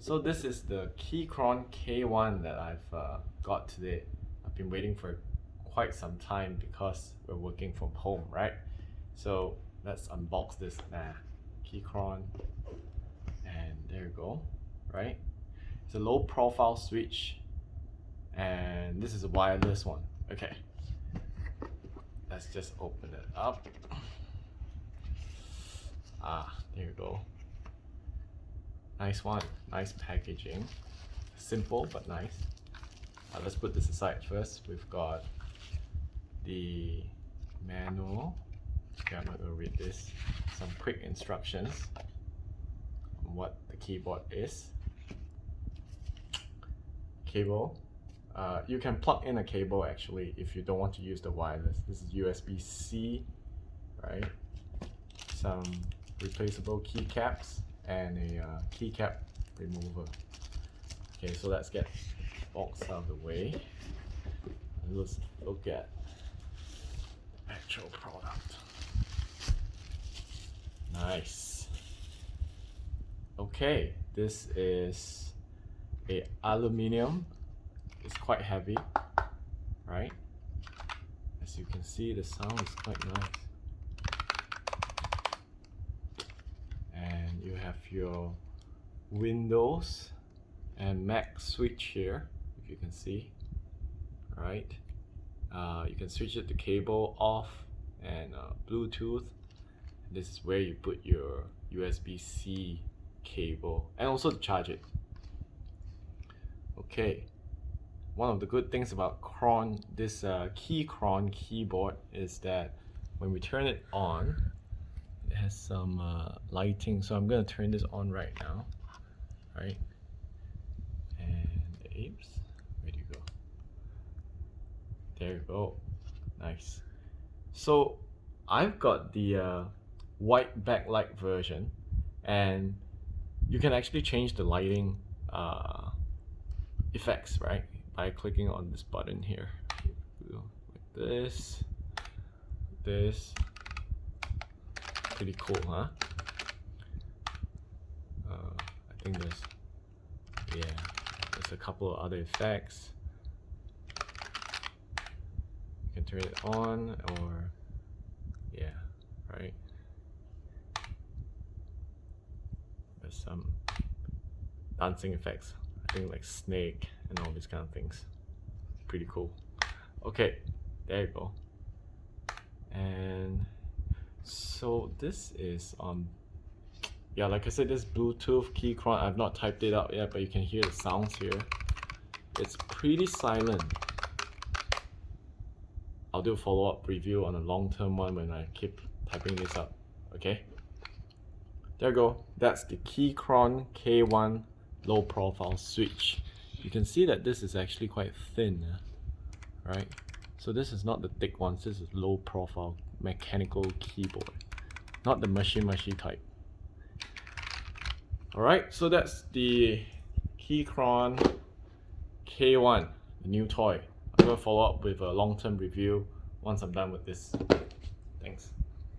So this is the Keychron K1 that I've got today. I've been waiting for quite some time because we're working from home, right? So let's unbox this Keychron, and there you go, right? It's a low profile switch, and this is a wireless one. Okay, let's just open it up. There you go. Nice one, nice packaging. Simple but nice. Let's put this aside first. We've got the manual. Okay, I'm not going to read this. Some quick instructions on what the keyboard is. Cable. You can plug in a cable actually if you don't want to use the wireless. This is USB-C, right? Some replaceable keycaps and a keycap remover. Okay, so let's get the box out of the way. Let's look at the actual product. Nice. Okay, this is a aluminium. It's quite heavy, right? As you can see, the sound is quite nice. And you have your Windows and Mac switch here, if you can see, right? You can switch it to cable off and Bluetooth. This is where you put your USB-C cable and also to charge it. Okay, one of the good things about this Keychron keyboard is that when we turn it on, it has some lighting. So I'm going to turn this on right now, right? And apes, where do you go? There you go. Nice. So I've got the white backlight version, and you can actually change the lighting effects, right, by clicking on this button here. Like this. Pretty cool, huh? I think there's a couple of other effects. You can turn it on or right. There's some dancing effects, I think, like snake and all these kind of things. Pretty cool. Okay, there you go. And so this is like I said, this Bluetooth Keychron. I've not typed it out yet, but you can hear the sounds here. It's pretty silent. I'll do a follow-up review on a long-term one when I keep typing this up. Okay, there you go. That's the Keychron K1 low profile switch. You can see that this is actually quite thin, right? So this is not the thick ones. This is low profile mechanical keyboard, not the mushy type. Alright, so that's the Keychron K1, the new toy. I'm going to follow up with a long-term review once I'm done with this. Thanks.